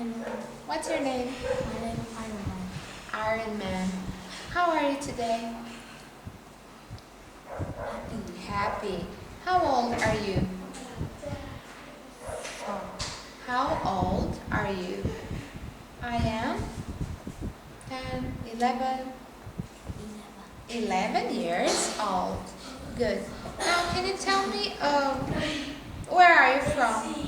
What's your name? Iron Man. How are you today? Happy. How old are you? How old are you? I am 10, 11 years old. Good. Now, can you tell me where are you from?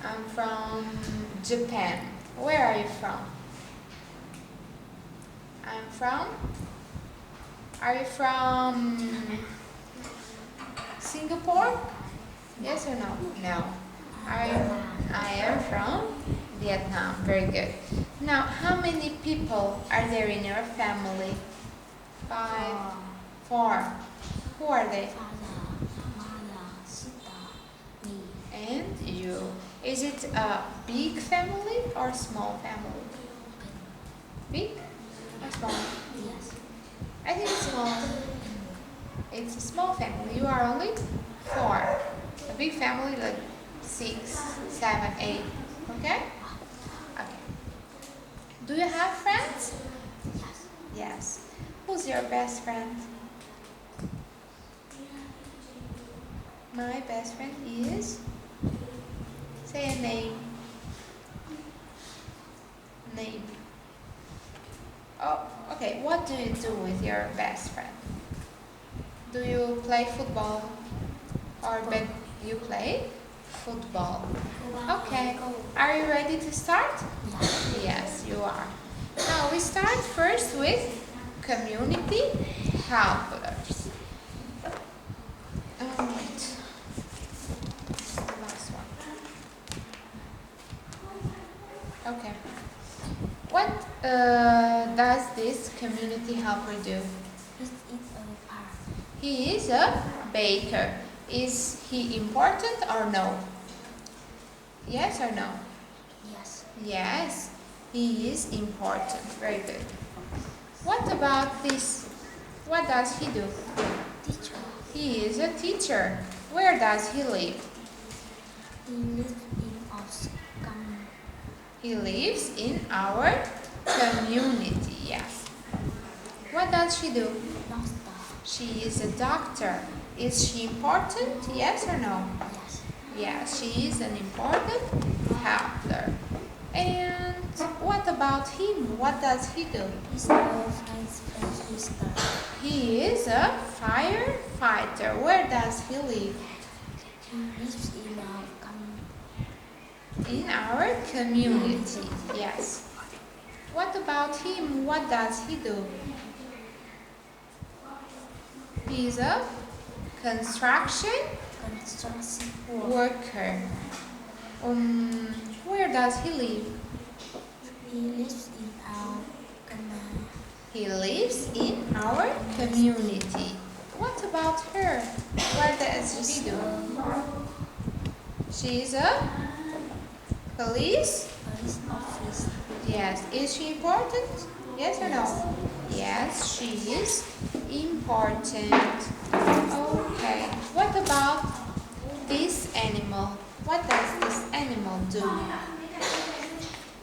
I'm from Japan. Where are you from? Are you from Singapore? Yes or no? No. I am from Vietnam. Very good. Now, how many people are there in your family? 5, 4. Who are they? And you. Is it a big family or small family? Big or small? Yes. I think it's small. It's a small family. You are only 4. A big family like 6, 7, 8. Okay? Okay. Do you have friends? Yes. Yes. Who's your best friend? My best friend is... Say a name. Name. Oh, okay. What do you do with your best friend? Do you play football? Or you play football? Okay. Are you ready to start? Yes. Yes, you are. Now we start first with community helpers. Alright. Last one. Okay. What does this community helper do? He is a baker. Is he important or no? Yes or no? Yes. Yes, he is important. Very good. What about this? What does he do? Teacher. He is a teacher. Where does he live? He lives in our community. He lives in our community. Yes. What does she do? Doctor. She is a doctor. Is she important? Yes or no? Yes. Yes, she is an important helper. And what about him? What does he do? He's our friend's sister. He is a firefighter. Where does he live? He lives in our community. In our community. Yes. What about him? What does he do? He is a construction worker. Where does he live? He lives in our community. He lives in our community. What about her? What does she do? She is a police officer. Yes. Is she important? Yes or no? Yes, she is important. Okay. What about this animal? What does this animal do?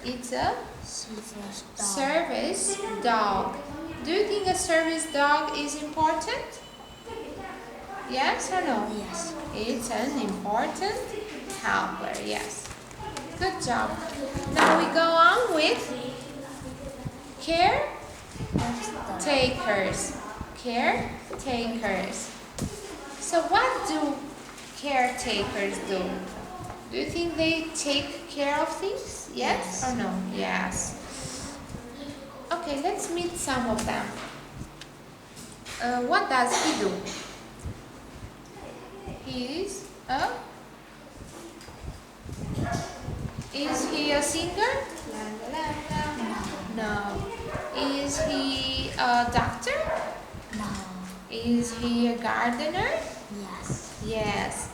It's a service dog. Do you think a service dog is important? Yes or no? Yes. It's an important helper. Yes. Good job. Now we go on with caretakers. Caretakers. So what do caretakers do? Do you think they take care of things? Yes or no? Yes. Okay, let's meet some of them. What does he do? Is he a singer? No. Is he a doctor? No. Is he a gardener? Yes. Yes.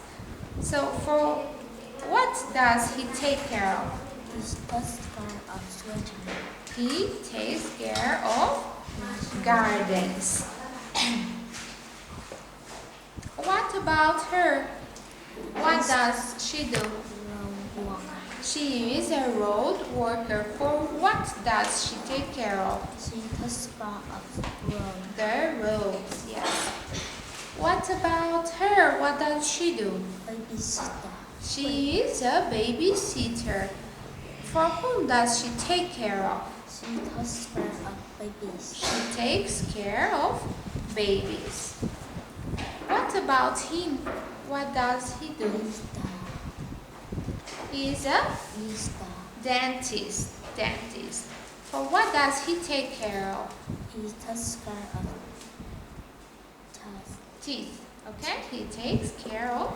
So for what does he take care of? He takes care of children. He takes care of gardens. about her? What does she do? Road worker. She is a road worker. For what does she take care of? She takes care of road. The roads, yes. What about her? What does she do? Babysitter. She is a babysitter. For whom does she take care of? She takes care of babies. She takes care of babies. What about him? What does he do? He is a dentist. Dentist. For what does he take care of? He takes care of Teeth. Okay? He takes care of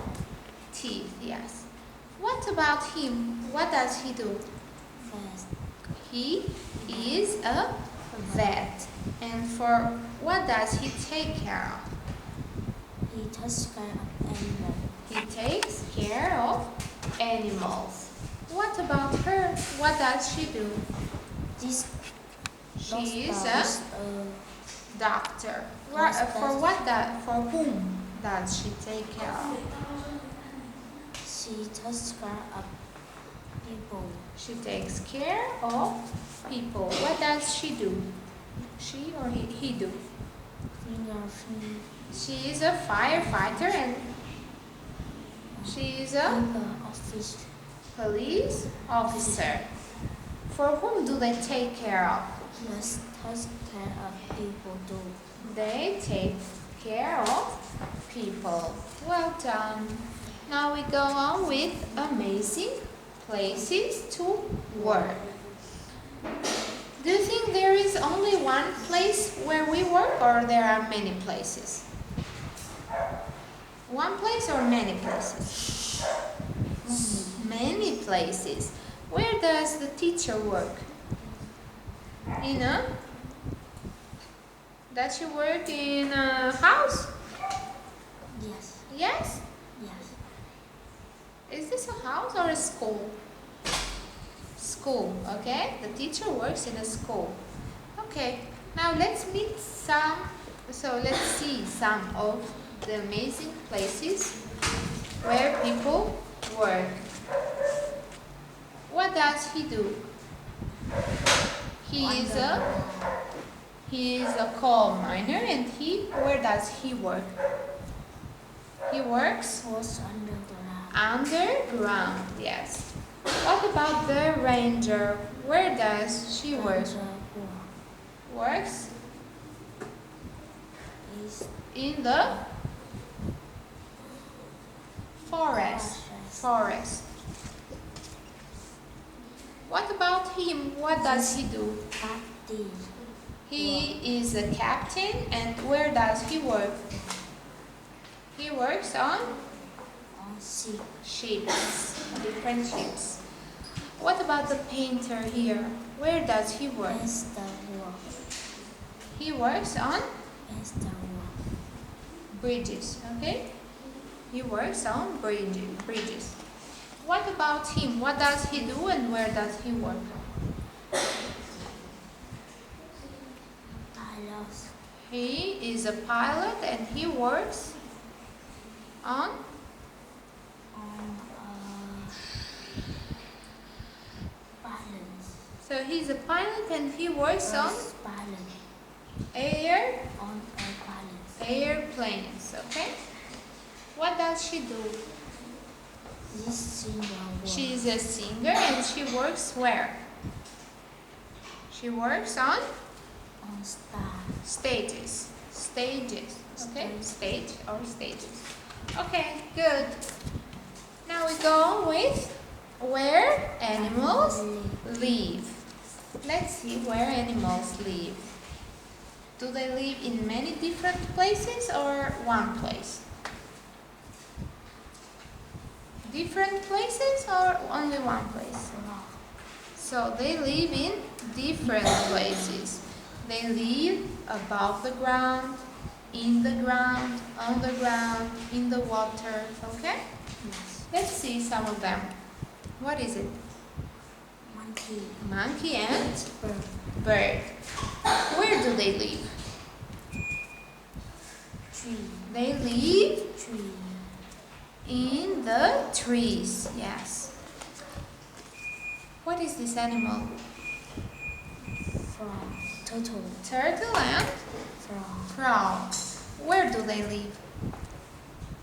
teeth, yes. What about him? What does he do? First, He is a vet. And for what does he take care of? he takes care of animals. He takes care of animals. What about her? What does she do? This She is doctor a is doctor. For whom does she take care of? she takes care of people. She takes care of people. What does she do? She or he do? Fingerprint. She is a firefighter and she is a Office. police officer. For whom do they take care of? Yes, takes care of people too. They take care of people. Well done. Now we go on with amazing places to work. Do you think there is only one place where we work or there are many places? One place or many places? Many places. Where does the teacher work? Does she work in a house? Yes, Yes? yes. Is this a house or a school? School, okay? The teacher works in a school. Okay, now let's see some of the amazing places where people work. What does he do? He is a coal miner and where does he work? He works Was underground. underground, yes. What about the ranger? Where does she work? Works Is in the forest. Forest. What about him? What does he do? captain. He is a captain and where does he work? He works on On sea. ships, different ships. What about the painter here? Where does he work? Is the war. He works on Is the war. bridges, okay? He works on bridges. What about him? What does he do and where does he work? Pilots. He is a pilot and he works on On balance. so he's a pilot and he works on Balance. on a balance. airplanes, okay? What does she do? This singer work. She is a singer and she works where? She works on On star. stages. Stages, okay? Okay. Stage or stages. Okay, good. Now we go on with where animals live. Let's see where animals live. Do they live in many different places or one place? Different places or only one place? So they live in different places. They live above the ground, in the ground, on the ground, in the water, okay? Yes. Let's see some of them. What is it? Monkey. Monkey and Bird. bird. Where do they live? Tree. They live Tree. In the trees, yes. What is this animal? Frog. Turtle. Turtle and Frog. frog. Where do they live?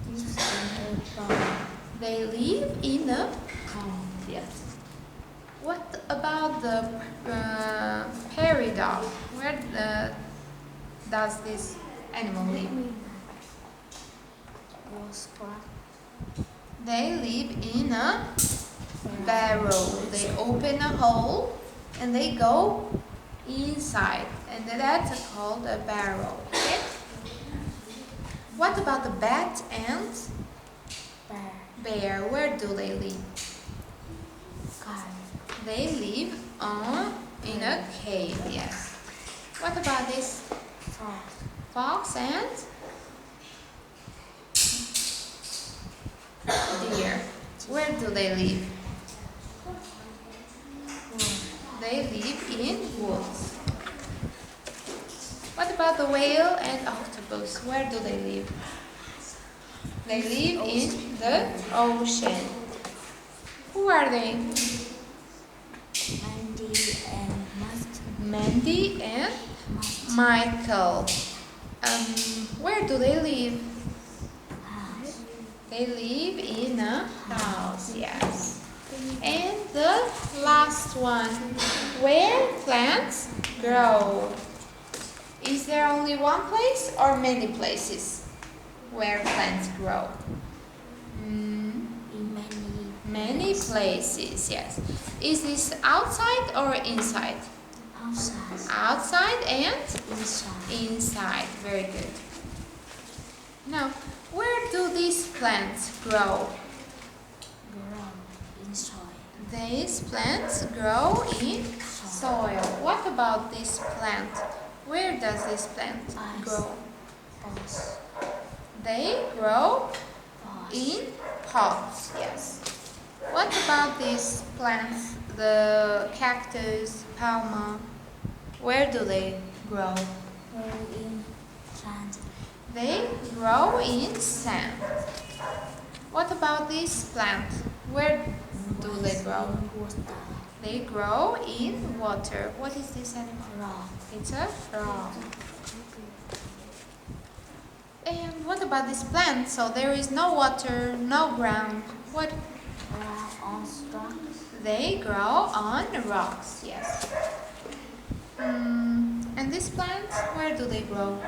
This is a frog. They live in a Pond. yes. What about the prairie dog? Where does this animal live? They live in a barrel. They open a hole and they go inside, and that's called a barrel. Okay? What about the bat and bear? Where do they live? They live in a cave, yes. What about this? Fox and deer. Where do they live? They live in woods. What about the whale and octopus? Where do they live? They live in the ocean. Who are they? Mandy and Michael. Where do they live? They live in a house, yes. And the last one, where plants grow. Is there only one place or many places where plants grow? Many places, yes. Is this outside or inside? Outside and inside. Very good. Now, where do these plants grow? In soil. These plants grow in soil. What about this plant? Where does this plant grow? They grow in pots, yes. What about these plants? The cactus, palma. Where do they grow? In sand. They grow in sand. What about this plant? Where do they grow? They grow in water. What is this animal? Frog. It's a frog. And what about this plant? So there is no water, no ground. What? On rocks. They grow on rocks, yes. And these plants, where do they grow?